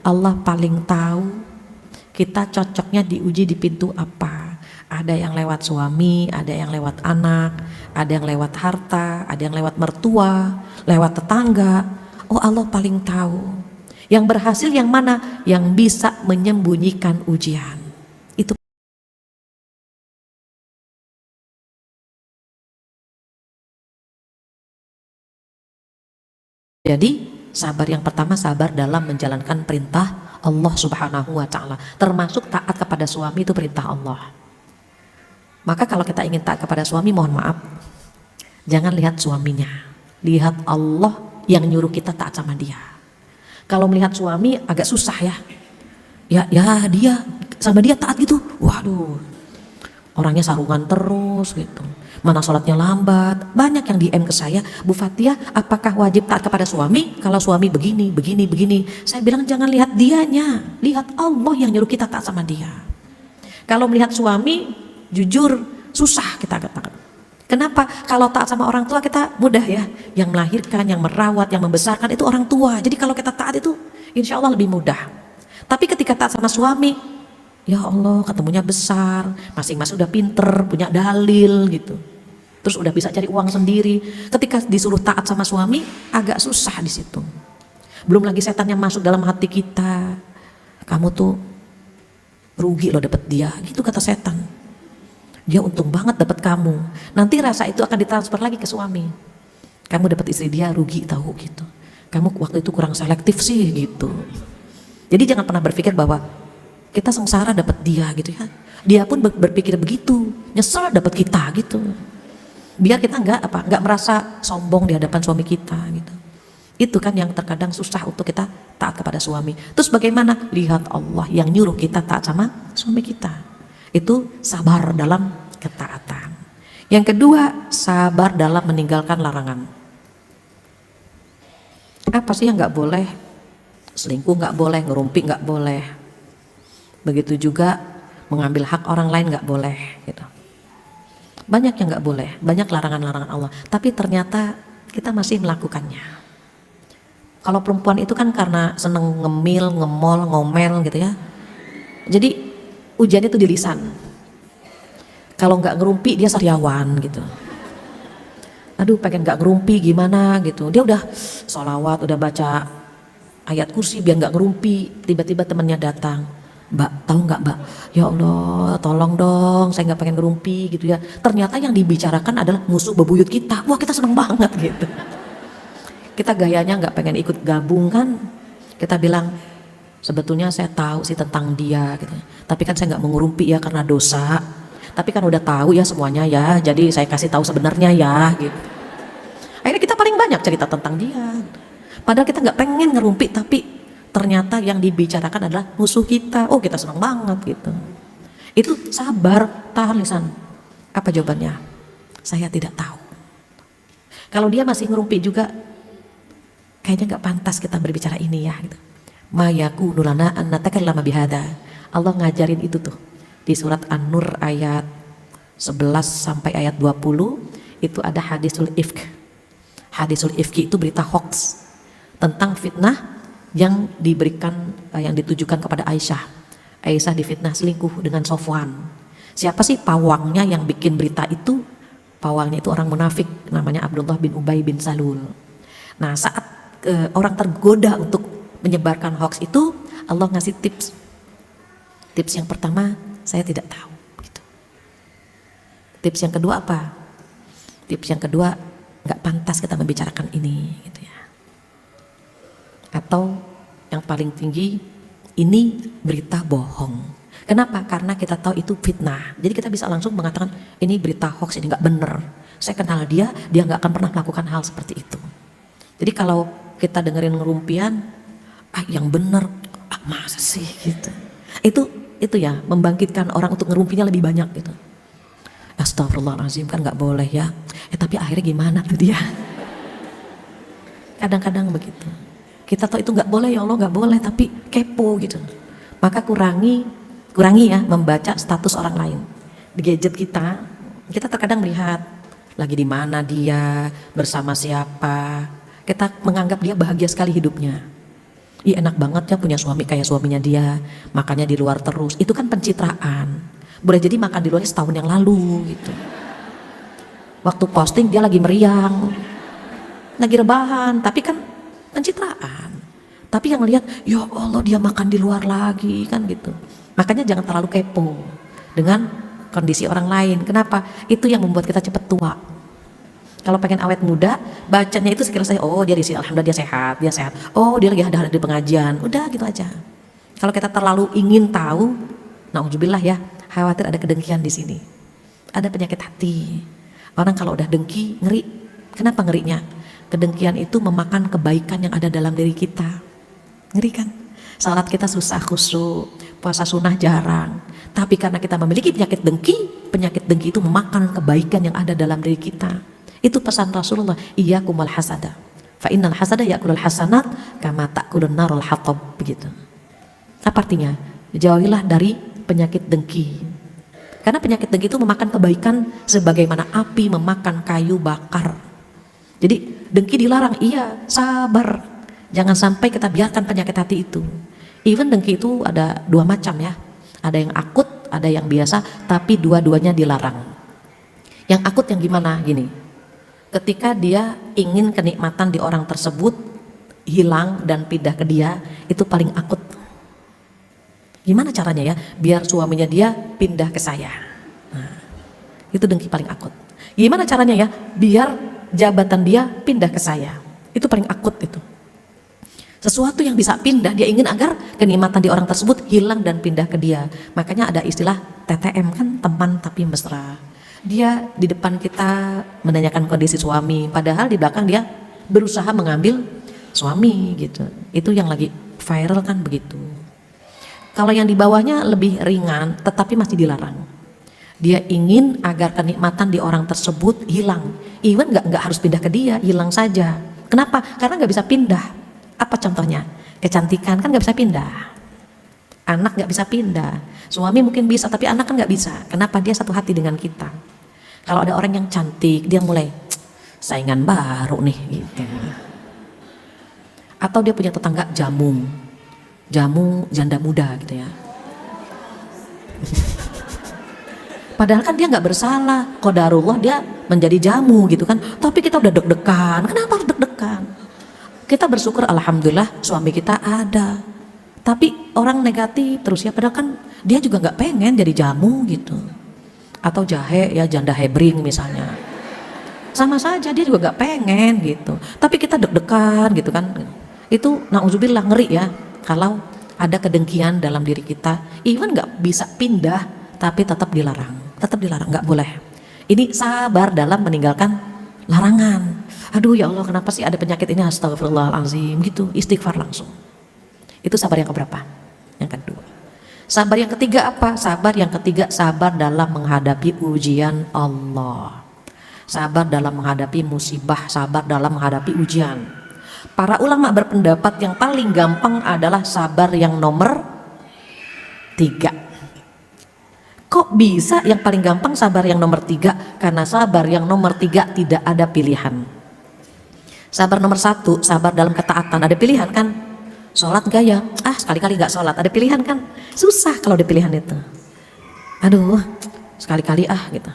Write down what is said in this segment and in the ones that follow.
Allah paling tahu kita cocoknya diuji di pintu apa. Ada yang lewat suami, ada yang lewat anak, ada yang lewat harta, ada yang lewat mertua, lewat tetangga. Oh, Allah paling tahu. Yang berhasil yang mana? Yang bisa menyembunyikan ujian. Itu. Jadi sabar yang pertama, sabar dalam menjalankan perintah Allah Subhanahu wa Ta'ala, termasuk taat kepada suami, itu perintah Allah. Maka kalau kita ingin taat kepada suami, mohon maaf, jangan lihat suaminya, lihat Allah yang nyuruh kita taat sama dia. Kalau melihat suami agak susah ya, dia sama dia taat gitu, waduh, orangnya sarungan terus gitu, mana sholatnya lambat. Banyak yang DM ke saya, Bu Fathia, apakah wajib taat kepada suami kalau suami begini. Saya bilang jangan lihat dianya, lihat Allah yang nyuruh kita taat sama dia. Kalau melihat suami, jujur susah kita katakan. Kenapa? Kalau taat sama orang tua kita mudah ya, yang melahirkan, yang merawat, yang membesarkan itu orang tua. Jadi kalau kita taat itu insya Allah lebih mudah. Tapi ketika taat sama suami, ya Allah, ketemunya besar, masing-masing udah pinter, punya dalil gitu, terus udah bisa cari uang sendiri. Ketika disuruh taat sama suami, agak susah di situ. Belum lagi setan yang masuk dalam hati kita, kamu tuh rugi loh dapet dia, gitu kata setan. Dia untung banget dapat kamu. Nanti rasa itu akan ditransfer lagi ke suami. Kamu dapat istri dia rugi tahu gitu. Kamu waktu itu kurang selektif sih gitu. Jadi jangan pernah berpikir bahwa kita sengsara dapat dia gitu ya. Dia pun berpikir begitu, nyesel dapat kita gitu. Biar kita nggak merasa sombong di hadapan suami kita gitu. Itu kan yang terkadang susah untuk kita taat kepada suami. Terus bagaimana? Lihat Allah yang nyuruh kita taat sama suami kita. Itu sabar dalam ketaatan. Yang kedua, sabar dalam meninggalkan larangan. Apa sih yang nggak boleh? Selingkuh nggak boleh, ngerumpi nggak boleh. Begitu juga mengambil hak orang lain nggak boleh gitu. Banyak yang nggak boleh, banyak larangan-larangan Allah, tapi ternyata kita masih melakukannya. Kalau perempuan itu kan karena seneng ngemil, ngemol, ngomel gitu ya, jadi ujiannya itu di lisan. Kalau nggak ngerumpi dia sariawan gitu, aduh pengen nggak ngerumpi gimana gitu, dia udah sholawat, udah baca ayat kursi biar nggak ngerumpi. Tiba-tiba temannya datang, Mbak, tahu nggak Mbak, ya Allah tolong dong saya nggak pengen ngerumpi gitu ya. Ternyata yang dibicarakan adalah musuh bebuyut kita. Wah, kita seneng banget gitu. Kita gayanya nggak pengen ikut gabung kan, kita bilang sebetulnya saya tahu sih tentang dia gitu, tapi kan saya nggak mau ngerumpi ya karena dosa, tapi kan udah tahu ya semuanya ya, jadi saya kasih tahu sebenarnya ya gitu. Akhirnya kita paling banyak cerita tentang dia, padahal kita nggak pengen ngerumpi, tapi ternyata yang dibicarakan adalah musuh kita. Oh, kita senang banget gitu. Itu sabar, tahan lisan. Apa jawabannya? Saya tidak tahu. Kalau dia masih ngerumpi juga, kayaknya nggak pantas kita berbicara ini ya gitu. Ma yakunu lana an natakallama bihadza. Allah ngajarin itu tuh di surat An-Nur ayat 11 sampai ayat 20. Itu ada hadisul ifk. Hadisul ifki itu berita hoax tentang fitnah yang diberikan, yang ditujukan kepada Aisyah. Aisyah difitnah selingkuh dengan Sofwan. Siapa sih pawangnya yang bikin berita itu? Pawangnya itu orang munafik, namanya Abdullah bin Ubay bin Salul. Nah, saat orang tergoda untuk menyebarkan hoax itu, Allah ngasih tips. Tips yang pertama, saya tidak tahu gitu. Tips yang kedua apa? Tips yang kedua, nggak pantas kita membicarakan ini gitu ya. Atau yang paling tinggi, ini berita bohong. Kenapa? Karena kita tahu itu fitnah. Jadi kita bisa langsung mengatakan ini berita hoax, ini nggak bener. Saya kenal dia nggak akan pernah melakukan hal seperti itu. Jadi kalau kita dengerin ngerumpian, yang bener, masa sih gitu. Itu ya membangkitkan orang untuk ngerumpinya lebih banyak gitu. Astagfirullahaladzim, kan nggak boleh ya. Tapi akhirnya gimana tuh dia? Kadang-kadang begitu. Kita tahu itu nggak boleh, ya Allah nggak boleh, tapi kepo gitu. Maka kurangi ya membaca status orang lain di gadget kita. Kita terkadang melihat lagi di mana dia, bersama siapa. Kita menganggap dia bahagia sekali hidupnya. Ih enak banget ya punya suami kayak suaminya dia, makannya di luar terus. Itu kan pencitraan. Boleh jadi makan di luar setahun yang lalu gitu. Waktu posting dia lagi meriang, lagi rebahan, tapi kan pencitraan. Tapi yang lihat, ya Allah dia makan di luar lagi kan gitu. Makanya jangan terlalu kepo dengan kondisi orang lain. Kenapa? Itu yang membuat kita cepat tua. Kalau pengen awet muda, bacanya itu sekiranya saya, oh dia di sini, alhamdulillah dia sehat. Oh dia lagi ada di pengajian, udah gitu aja. Kalau kita terlalu ingin tahu, nauzubillah ya, khawatir ada kedengkian di sini. Ada penyakit hati. Orang kalau udah dengki, ngeri. Kenapa ngerinya? Kedengkian itu memakan kebaikan yang ada dalam diri kita. Ngeri kan? Salat kita susah khusyuk, puasa sunnah jarang. Tapi karena kita memiliki penyakit dengki itu memakan kebaikan yang ada dalam diri kita. Itu pesan Rasulullah, iyyakum wal hasada. Fa innal hasada ya'kulul hasanat kama ta'kulun narul hatab, begitu. Apa artinya? Jauhilah dari penyakit dengki. Karena penyakit dengki itu memakan kebaikan sebagaimana api memakan kayu bakar. Jadi dengki dilarang, iya, sabar. Jangan sampai kita biarkan penyakit hati itu. Even dengki itu ada dua macam ya. Ada yang akut, ada yang biasa, tapi dua-duanya dilarang. Yang akut yang gimana? Gini. Ketika dia ingin kenikmatan di orang tersebut hilang dan pindah ke dia, itu paling akut. Gimana caranya ya biar suaminya dia pindah ke saya? Nah, itu dengki paling akut. Gimana caranya ya biar jabatan dia pindah ke saya? Itu paling akut itu. Sesuatu yang bisa pindah, dia ingin agar kenikmatan di orang tersebut hilang dan pindah ke dia. Makanya ada istilah TTM kan, teman tapi mesra. Dia di depan kita menanyakan kondisi suami, padahal di belakang dia berusaha mengambil suami gitu. Itu yang lagi viral kan begitu. Kalau yang di bawahnya lebih ringan tetapi masih dilarang. Dia ingin agar kenikmatan di orang tersebut hilang. Even nggak harus pindah ke dia, hilang saja. Kenapa? Karena nggak bisa pindah. Apa contohnya? Kecantikan kan nggak bisa pindah. Anak nggak bisa pindah. Suami mungkin bisa, tapi anak kan nggak bisa. Kenapa? Dia satu hati dengan kita. Kalau ada orang yang cantik, dia mulai saingan baru nih gitu. Atau dia punya tetangga jamu janda muda gitu ya. Padahal kan dia nggak bersalah, qadarullah dia menjadi jamu gitu kan. Tapi kita udah deg-degan. Kenapa harus deg-degan? Kita bersyukur alhamdulillah suami kita ada. Tapi orang negatif terus ya, padahal kan dia juga nggak pengen jadi jamu gitu. Atau jahe ya, janda hebring misalnya. Sama saja dia juga nggak pengen gitu. Tapi kita deg-degan gitu kan. Itu nauzubillah ngeri ya. Kalau ada kedengkian dalam diri kita, even nggak bisa pindah, tapi tetap dilarang, nggak boleh. Ini sabar dalam meninggalkan larangan. Aduh ya Allah, kenapa sih ada penyakit ini? Astagfirullahaladzim gitu, istighfar langsung. Itu sabar yang keberapa? Yang kedua. Sabar yang ketiga apa? Sabar yang ketiga, sabar dalam menghadapi ujian Allah. Sabar dalam menghadapi musibah, sabar dalam menghadapi ujian. Para ulama berpendapat yang paling gampang adalah sabar yang nomor 3. Kok bisa yang paling gampang sabar yang nomor 3? Karena sabar yang nomor 3 tidak ada pilihan. Sabar nomor 1, sabar dalam ketaatan, ada pilihan kan? Sholat enggak ya? Sekali-kali enggak sholat, ada pilihan kan? Susah kalau ada pilihan itu. Aduh, sekali-kali gitu,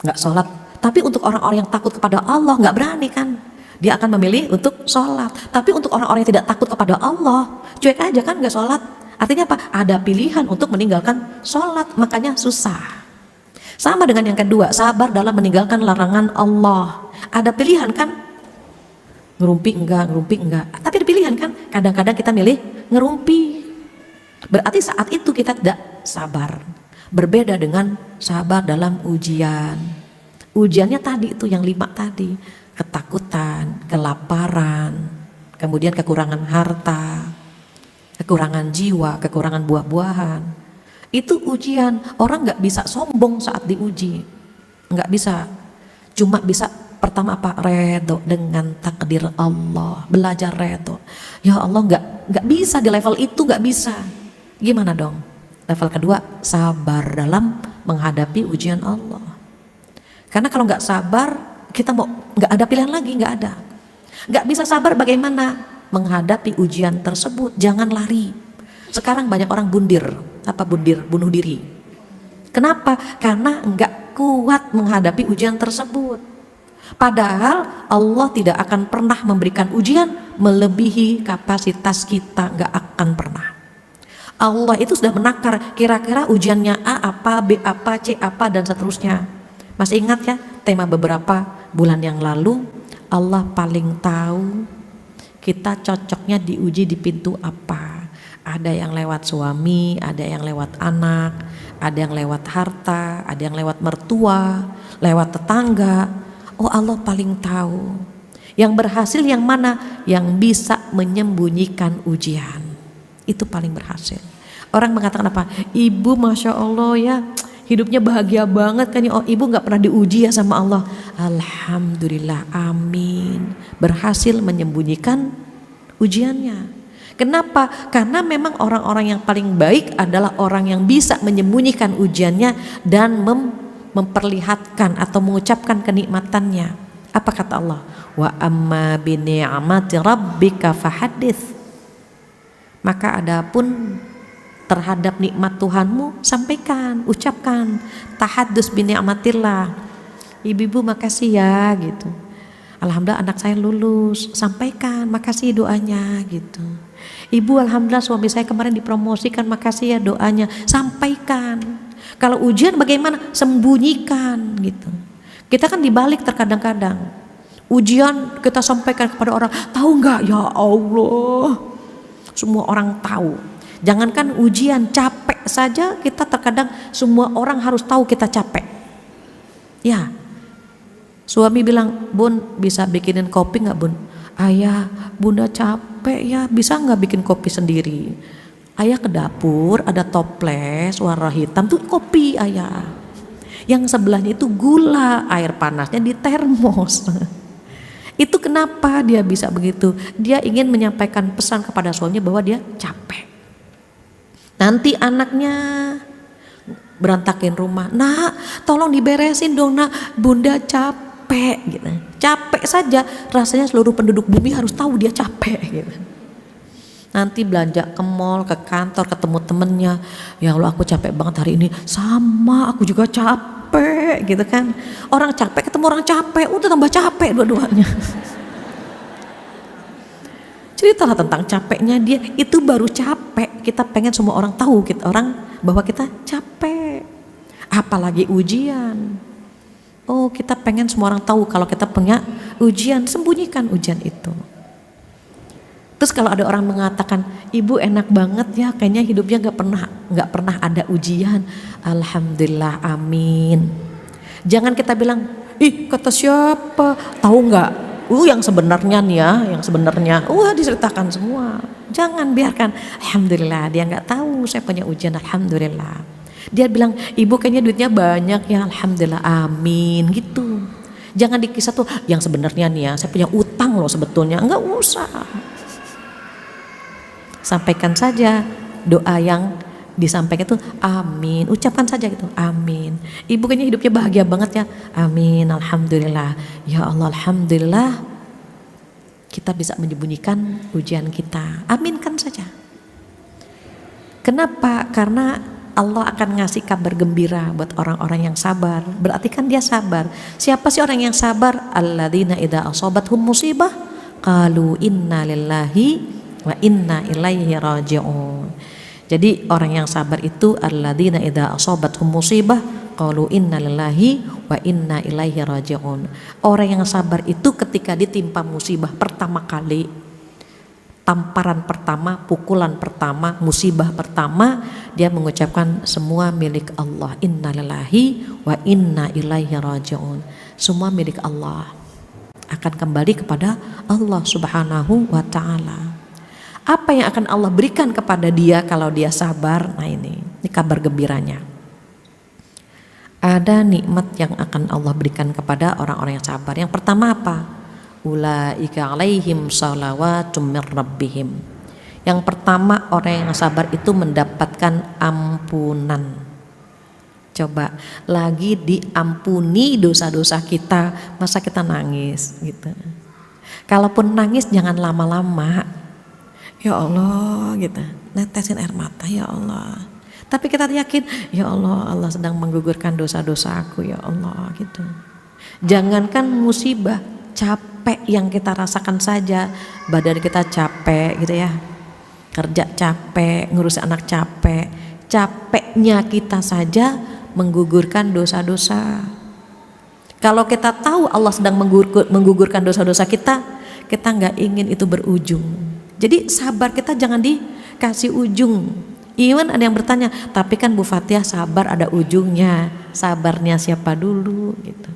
enggak sholat. Tapi untuk orang-orang yang takut kepada Allah enggak berani kan? Dia akan memilih untuk sholat. Tapi untuk orang-orang yang tidak takut kepada Allah, cuek aja kan enggak sholat. Artinya apa? Ada pilihan untuk meninggalkan sholat, makanya susah. Sama dengan yang kedua, sabar dalam meninggalkan larangan Allah. Ada pilihan kan? Ngerumpi enggak. Tapi ada pilihan kan? Kadang-kadang kita milih ngerumpi. Berarti saat itu kita tidak sabar. Berbeda dengan sabar dalam ujian. Ujiannya tadi itu yang 5 tadi. Ketakutan, kelaparan, kemudian kekurangan harta, kekurangan jiwa, kekurangan buah-buahan. Itu ujian. Orang nggak bisa sombong saat diuji, nggak bisa. Cuma bisa pertama apa? Redo dengan takdir Allah, belajar redo. Ya Allah, nggak bisa di level itu, nggak bisa. Gimana dong? Level kedua, sabar dalam menghadapi ujian Allah. Karena kalau nggak sabar, kita mau nggak ada pilihan lagi, nggak bisa sabar bagaimana? menghadapi ujian tersebut. Jangan lari. Sekarang banyak orang bundir. Apa bundir? Bunuh diri. Kenapa? Karena enggak kuat menghadapi ujian tersebut. Padahal Allah tidak akan pernah memberikan ujian melebihi kapasitas kita, enggak akan pernah. Allah itu sudah menakar kira-kira ujiannya A apa, B apa, C apa, dan seterusnya. Masih ingat ya tema beberapa bulan yang lalu? Allah paling tahu kita cocoknya diuji di pintu apa. Ada yang lewat suami, ada yang lewat anak, ada yang lewat harta, ada yang lewat mertua, lewat tetangga. Oh, Allah paling tahu. Yang berhasil yang mana? Yang bisa menyembunyikan ujian. Itu paling berhasil. Orang mengatakan apa? Ibu Masya Allah ya, hidupnya bahagia banget kan ya. Oh, ibu gak pernah diuji ya sama Allah. Alhamdulillah, amin. Berhasil menyembunyikan ujiannya. Kenapa? Karena memang orang-orang yang paling baik adalah orang yang bisa menyembunyikan ujiannya dan memperlihatkan atau mengucapkan kenikmatannya. Apa kata Allah? Wa amma bi ni'mati rabbika fahadits. Maka adapun terhadap nikmat Tuhanmu, sampaikan, ucapkan. Tahaddus bi ni'matillah. Ibu-ibu makasih ya gitu. Alhamdulillah anak saya lulus, sampaikan makasih doanya gitu. Ibu alhamdulillah suami saya kemarin dipromosikan, makasih ya doanya, sampaikan. Kalau ujian bagaimana? Sembunyikan gitu. Kita kan dibalik terkadang-kadang. Ujian kita sampaikan kepada orang, tahu nggak ya Allah? Semua orang tahu. Jangankan ujian, capek saja kita terkadang semua orang harus tahu kita capek. Ya. Suami bilang, Bun bisa bikinin kopi nggak Bun? Ayah, Bunda capek ya, bisa nggak bikin kopi sendiri? Ayah ke dapur, ada toples warna hitam tuh kopi ayah. Yang sebelahnya itu gula, air panasnya di termos. Itu kenapa dia bisa begitu? Dia ingin menyampaikan pesan kepada suaminya bahwa dia capek. Nanti anaknya berantakin rumah, nak tolong diberesin dong nak, Bunda capek gitu. Capek saja rasanya seluruh penduduk bumi harus tahu dia capek gitu. Nanti belanja ke mall, ke kantor, ketemu temennya, ya Allah aku capek banget hari ini, sama aku juga capek gitu kan. Orang capek ketemu orang capek, udah tambah capek dua-duanya. Ceritalah tentang capeknya dia, itu baru capek. Kita pengen semua orang tahu bahwa kita capek. Apalagi ujian. Oh, kita pengen semua orang tahu kalau kita punya ujian, sembunyikan ujian itu. Terus kalau ada orang mengatakan, ibu enak banget ya, kayaknya hidupnya nggak pernah ada ujian. Alhamdulillah, amin. Jangan kita bilang, ih kata siapa? Tahu nggak? Yang sebenarnya nih ya, yang sebenarnya, diceritakan semua. Jangan biarkan. Alhamdulillah, dia nggak tahu saya punya ujian. Alhamdulillah. Dia bilang, ibu kayaknya duitnya banyak ya, alhamdulillah, amin gitu. Jangan dikisah tuh yang sebenarnya nih ya, saya punya utang loh sebetulnya. Enggak usah. Sampaikan saja doa yang disampaikan itu amin, ucapkan saja gitu, amin. Ibu kayaknya hidupnya bahagia banget ya, amin, alhamdulillah. Ya Allah, alhamdulillah kita bisa menyembunyikan ujian kita, aminkan saja. Kenapa? Karena Allah akan ngasih kabar gembira buat orang-orang yang sabar. Berarti kan dia sabar. Siapa sih orang yang sabar? Alladzina idza asabathum musibah qalu inna lillahi wa inna ilaihi raji'un. Jadi orang yang sabar itu alladzina idza asabathum musibah qalu inna lillahi wa inna ilaihi raji'un. Orang yang sabar itu ketika ditimpa musibah pertama kali, tamparan pertama, pukulan pertama, musibah pertama, dia mengucapkan semua milik Allah. Inna lillahi wa inna ilaihi raji'un. Semua milik Allah, akan kembali kepada Allah Subhanahu wa ta'ala. Apa yang akan Allah berikan kepada dia kalau dia sabar? Nah ini kabar gembiranya. Ada nikmat yang akan Allah berikan kepada orang-orang yang sabar. Yang pertama apa? Ulaika alaihim salawatum mir rabbihim. Yang pertama, orang yang sabar itu mendapatkan ampunan. Coba lagi diampuni dosa-dosa kita, masa kita nangis gitu. Kalaupun nangis jangan lama-lama. Ya Allah gitu, netesin air mata, ya Allah. Tapi kita yakin, ya Allah, Allah sedang menggugurkan dosa-dosa aku, ya Allah gitu. Jangankan musibah, capek yang kita rasakan saja, badan kita capek gitu ya. Kerja capek, ngurus anak capek, capeknya kita saja menggugurkan dosa-dosa. Kalau kita tahu Allah sedang menggugurkan dosa-dosa kita nggak ingin itu berujung. Jadi sabar kita jangan dikasih ujung. Iwan ada yang bertanya, tapi kan Bu Fatihah sabar ada ujungnya, sabarnya siapa dulu gitu.